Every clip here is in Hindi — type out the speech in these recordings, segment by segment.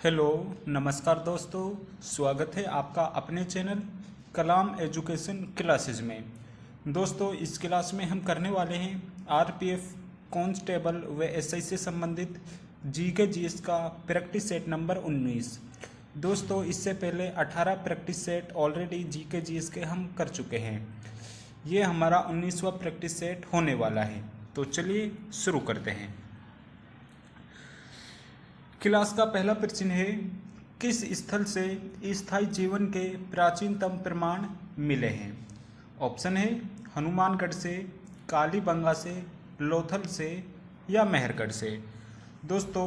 हेलो, नमस्कार दोस्तों। स्वागत है आपका अपने चैनल कलाम एजुकेशन क्लासेस में। दोस्तों, इस क्लास में हम करने वाले हैं आरपीएफ कांस्टेबल व एसआई से संबंधित जीके जीएस का प्रैक्टिस सेट नंबर 19। दोस्तों, इससे पहले 18 practice set already GK GS के हम कर चुके हैं। ये हमारा 19वां प्रैक्टिस सेट होने वाला है। तो चलिए शुरू करते हैं। क्लास का पहला प्रश्न है, किस स्थल से स्थायी जीवन के प्राचीनतम प्रमाण मिले हैं? ऑप्शन है हनुमानगढ़ से, कालीबंगा से, लोथल से या मेहरगढ़ से। दोस्तों,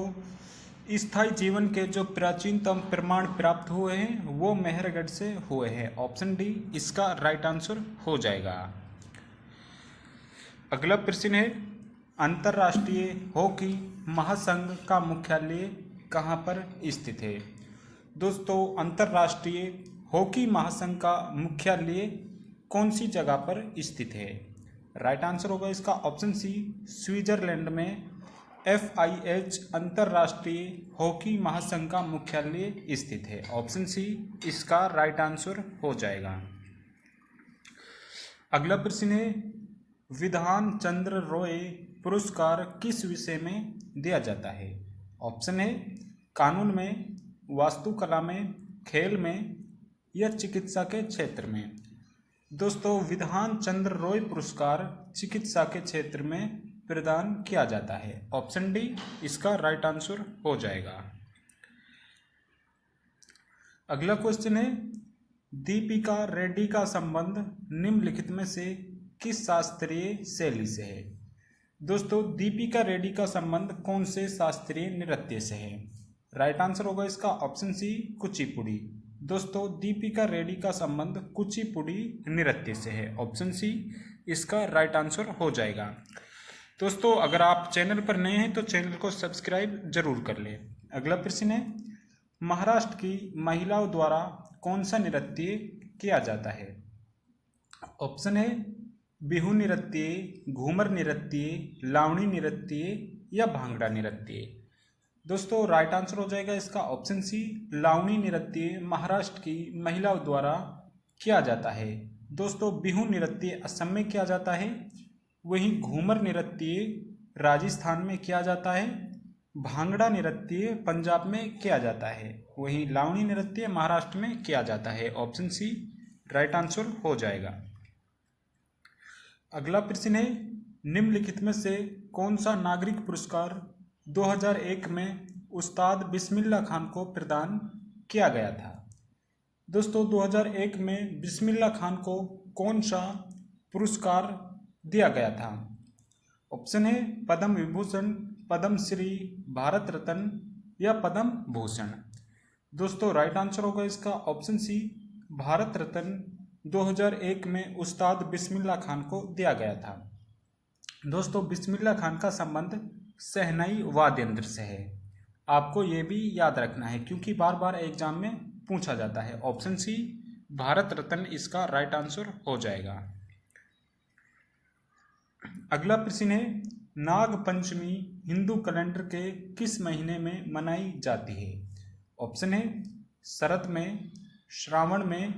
स्थायी जीवन के जो प्राचीनतम प्रमाण प्राप्त हुए हैं वो मेहरगढ़ से हुए हैं। ऑप्शन डी इसका राइट आंसर हो जाएगा। अगला प्रश्न है, अंतर्राष्ट्रीय हॉकी महासंघ का मुख्यालय कहाँ पर स्थित है? दोस्तों, अंतर्राष्ट्रीय हॉकी महासंघ का मुख्यालय कौन सी जगह पर स्थित है? राइट आंसर होगा इसका ऑप्शन सी, स्विट्जरलैंड में FIH अंतर्राष्ट्रीय हॉकी महासंघ का मुख्यालय स्थित है। ऑप्शन सी इसका राइट आंसर हो जाएगा। अगला प्रश्न है, विधान चंद्र रॉय पुरस्कार किस विषय में दिया जाता है? ऑप्शन है कानून में, वास्तुकला में, खेल में या चिकित्सा के क्षेत्र में। दोस्तों, विधान चंद्र रॉय पुरस्कार चिकित्सा के क्षेत्र में प्रदान किया जाता है। ऑप्शन डी इसका राइट आंसर हो जाएगा। अगला क्वेश्चन है, दीपिका रेड्डी का संबंध निम्नलिखित में से किस शास्त्रीय शैली से है? दोस्तों, दीपिका रेड्डी का संबंध कौन से शास्त्रीय नृत्य से है? राइट आंसर होगा इसका ऑप्शन सी, कुचिपुड़ी। दोस्तों, दीपिका रेड्डी का संबंध कुचिपुड़ी नृत्य से है। ऑप्शन सी इसका राइट आंसर हो जाएगा। दोस्तों, अगर आप चैनल पर नए हैं तो चैनल को सब्सक्राइब जरूर कर लें। अगला प्रश्न है, महाराष्ट्र की महिलाओं द्वारा कौन सा नृत्य किया जाता है? ऑप्शन है बिहू नृत्य, घूमर नृत्य, लावणी नृत्य या भांगड़ा नृत्य। दोस्तों, राइट आंसर हो जाएगा इसका ऑप्शन सी, लावणी नृत्य महाराष्ट्र की महिलाओं द्वारा किया जाता है। दोस्तों, बिहू नृत्य असम में किया जाता है, वहीं घूमर नृत्य राजस्थान में किया जाता है, भांगड़ा नृत्य पंजाब में किया जाता है, वहीं लावणी नृत्य महाराष्ट्र में किया जाता है। ऑप्शन सी राइट आंसर हो जाएगा। अगला प्रश्न है, निम्नलिखित में से कौन सा नागरिक पुरस्कार 2001 में उस्ताद बिस्मिल्लाह खान को प्रदान किया गया था? दोस्तों, 2001 में बिस्मिल्लाह खान को कौन सा पुरस्कार दिया गया था? ऑप्शन है पद्म विभूषण, पद्म श्री, भारत रत्न या पद्म भूषण। दोस्तों, राइट आंसर होगा इसका ऑप्शन सी, भारत रत्न 2001 में उस्ताद बिस्मिल्लाह खान को दिया गया था। दोस्तों, बिस्मिल्लाह खान का संबंध शहनाई वाद्य यंत्र से है। आपको ये भी याद रखना है क्योंकि बार बार एग्जाम में पूछा जाता है। ऑप्शन सी भारत रत्न इसका राइट आंसर हो जाएगा। अगला प्रश्न है, नाग पंचमी हिंदू कैलेंडर के किस महीने में मनाई जाती है? ऑप्शन है शरद में, श्रावण में,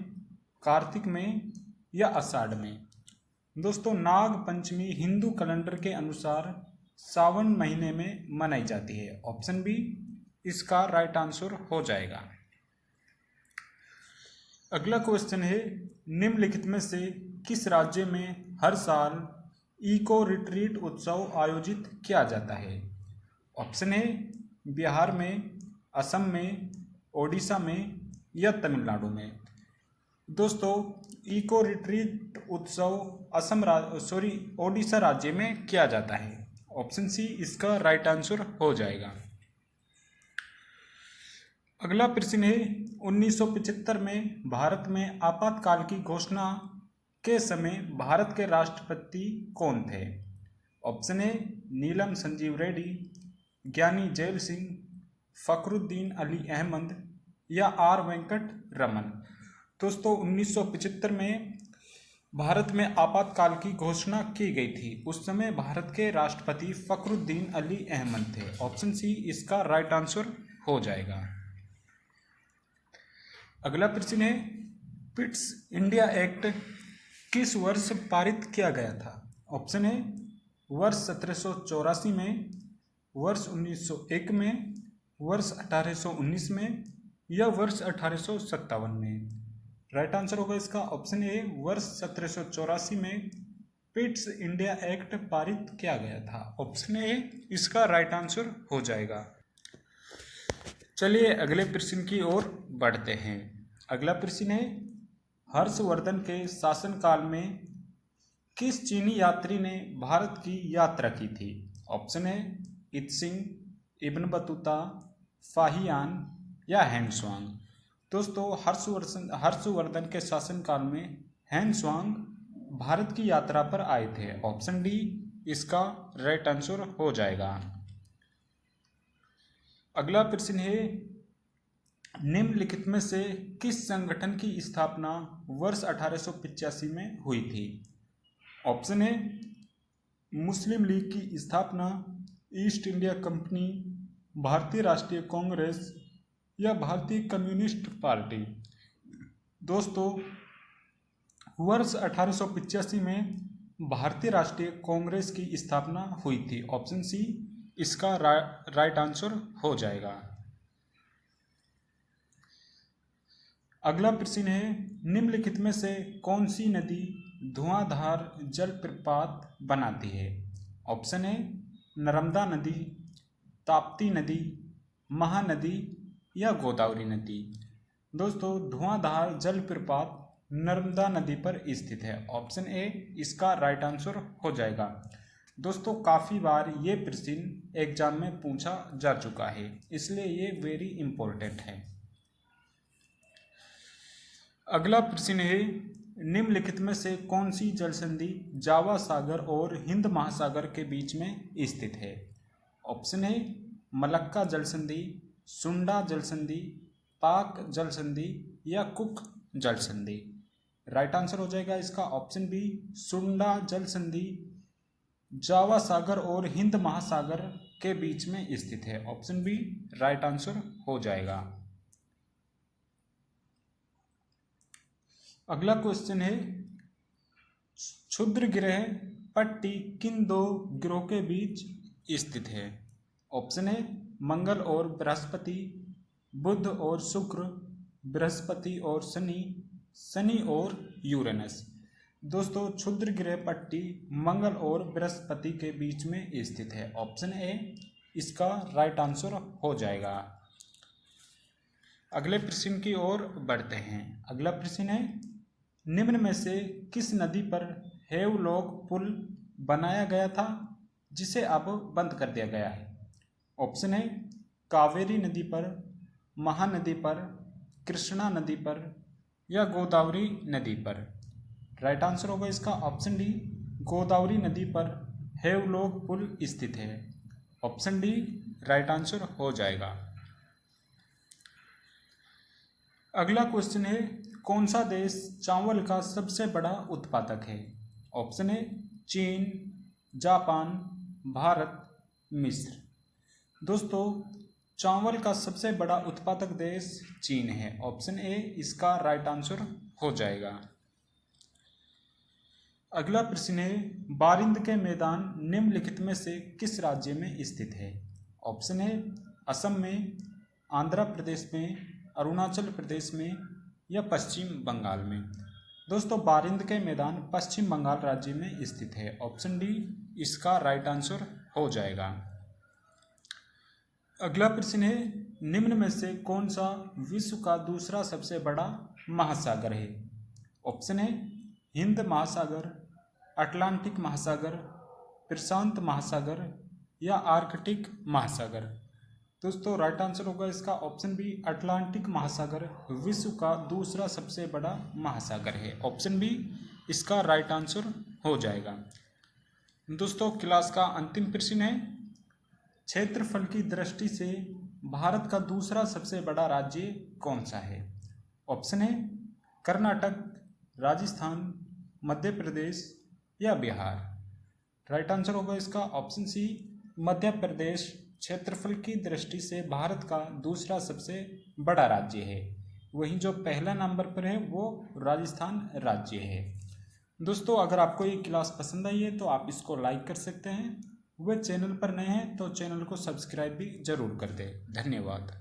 कार्तिक में या आषाढ़ में। दोस्तों, नाग पंचमी हिंदू कैलेंडर के अनुसार सावन महीने में मनाई जाती है। ऑप्शन बी इसका राइट आंसर हो जाएगा। अगला क्वेश्चन है, निम्नलिखित में से किस राज्य में हर साल इको रिट्रीट उत्सव आयोजित किया जाता है? ऑप्शन है बिहार में, असम में, ओडिशा में या तमिलनाडु में। दोस्तों, इको रिट्रीट उत्सव ओडिशा राज्य में किया जाता है। ऑप्शन सी इसका राइट आंसर हो जाएगा। अगला प्रश्न है, 1975 में भारत में आपातकाल की घोषणा के समय भारत के राष्ट्रपति कौन थे? ऑप्शन है नीलम संजीव रेड्डी, ज्ञानी जैल सिंह, फखरुद्दीन अली अहमद या R वेंकट रमन। दोस्तों, 1975 में भारत में आपातकाल की घोषणा की गई थी। उस समय भारत के राष्ट्रपति फखरुद्दीन अली अहमद थे। ऑप्शन सी इसका राइट आंसर हो जाएगा। अगला प्रश्न है, पिट्स इंडिया एक्ट किस वर्ष पारित किया गया था? ऑप्शन है वर्ष 1784 में, वर्ष 1901 में, वर्ष 1819 में या वर्ष 1857 में। राइट आंसर होगा इसका ऑप्शन ए, वर्ष 1784 में पिट्स इंडिया एक्ट पारित किया गया था। ऑप्शन ए इसका राइट आंसर हो जाएगा। चलिए अगले प्रश्न की ओर बढ़ते हैं। अगला प्रश्न है, हर्षवर्धन के शासनकाल में किस चीनी यात्री ने भारत की यात्रा की थी? ऑप्शन है इत्सिंग, इब्न बतूता, फाहियान या हेनसुआंग। दोस्तों हर्षवर्धन के शासनकाल में हेनसुआंग भारत की यात्रा पर आए थे। ऑप्शन डी इसका राइट आंसर हो जाएगा। अगला प्रश्न है, निम्नलिखित में से किस संगठन की स्थापना वर्ष 1885 में हुई थी? ऑप्शन है मुस्लिम लीग की स्थापना, ईस्ट इंडिया कंपनी, भारतीय राष्ट्रीय कांग्रेस या भारतीय कम्युनिस्ट पार्टी। दोस्तों वर्ष 1885 में भारतीय राष्ट्रीय कांग्रेस की स्थापना हुई थी। ऑप्शन सी इसका राइट आंसर हो जाएगा। अगला प्रश्न है, निम्नलिखित में से कौन सी नदी धुआंधार जलप्रपात बनाती है? ऑप्शन है नर्मदा नदी, ताप्ती नदी, महानदी या गोदावरी नदी। दोस्तों धुआंधार जलप्रपात नर्मदा नदी पर स्थित है। ऑप्शन ए इसका राइट आंसर हो जाएगा। दोस्तों काफ़ी बार ये प्रश्न एग्जाम में पूछा जा चुका है, इसलिए ये वेरी इंपॉर्टेंट है। अगला प्रश्न है, निम्नलिखित में से कौन सी जल संधि जावा सागर और हिंद महासागर के बीच में स्थित है? ऑप्शन है मलक्का जल संधि, सुंडा जल संधि, पाक जल संधि या कुक जल संधि। राइट आंसर हो जाएगा इसका ऑप्शन बी, सुंडा जल संधि जावा सागर और हिंद महासागर के बीच में स्थित है। ऑप्शन बी राइट आंसर हो जाएगा। अगला क्वेश्चन है, क्षुद्र ग्रह पट्टी किन दो ग्रहों के बीच स्थित है? ऑप्शन है मंगल और बृहस्पति, बुध और शुक्र, बृहस्पति और शनि, शनि और यूरेनस। दोस्तों क्षुद्र ग्रह पट्टी मंगल और बृहस्पति के बीच में स्थित है। ऑप्शन ए इसका राइट आंसर हो जाएगा। अगले प्रश्न की ओर बढ़ते हैं। अगला प्रश्न है, निम्न में से किस नदी पर हेवलॉक पुल बनाया गया था जिसे अब बंद कर दिया गया है? ऑप्शन है कावेरी नदी पर, महानदी पर, कृष्णा नदी पर या गोदावरी नदी पर। राइट आंसर होगा इसका ऑप्शन डी, गोदावरी नदी पर हेवलॉक पुल स्थित है। ऑप्शन डी राइट आंसर हो जाएगा। अगला क्वेश्चन है, कौन सा देश चावल का सबसे बड़ा उत्पादक है? ऑप्शन है चीन, जापान, भारत, मिस्र। दोस्तों चावल का सबसे बड़ा उत्पादक देश चीन है। ऑप्शन ए इसका राइट आंसर हो जाएगा। अगला प्रश्न है, बारिंद के मैदान निम्नलिखित में से किस राज्य में स्थित है? ऑप्शन है असम में, आंध्र प्रदेश में, अरुणाचल प्रदेश में या पश्चिम बंगाल में। दोस्तों बारिंद के मैदान पश्चिम बंगाल राज्य में स्थित है। ऑप्शन डी इसका राइट आंसर हो जाएगा। अगला प्रश्न है, निम्न में से कौन सा विश्व का दूसरा सबसे बड़ा महासागर है? ऑप्शन है हिंद महासागर, अटलांटिक महासागर, प्रशांत महासागर या आर्कटिक महासागर। दोस्तों राइट आंसर होगा इसका ऑप्शन बी, अटलांटिक महासागर विश्व का दूसरा सबसे बड़ा महासागर है। ऑप्शन बी इसका राइट आंसर हो जाएगा। दोस्तों क्लास का अंतिम प्रश्न है, क्षेत्रफल की दृष्टि से भारत का दूसरा सबसे बड़ा राज्य कौन सा है? ऑप्शन है कर्नाटक, राजस्थान, मध्य प्रदेश या बिहार। राइट आंसर होगा इसका ऑप्शन सी, मध्य प्रदेश क्षेत्रफल की दृष्टि से भारत का दूसरा सबसे बड़ा राज्य है। वहीं जो पहला नंबर पर है वो राजस्थान राज्य है। दोस्तों अगर आपको ये क्लास पसंद आई है तो आप इसको लाइक कर सकते हैं। वह चैनल पर नए हैं तो चैनल को सब्सक्राइब भी जरूर कर दें। धन्यवाद।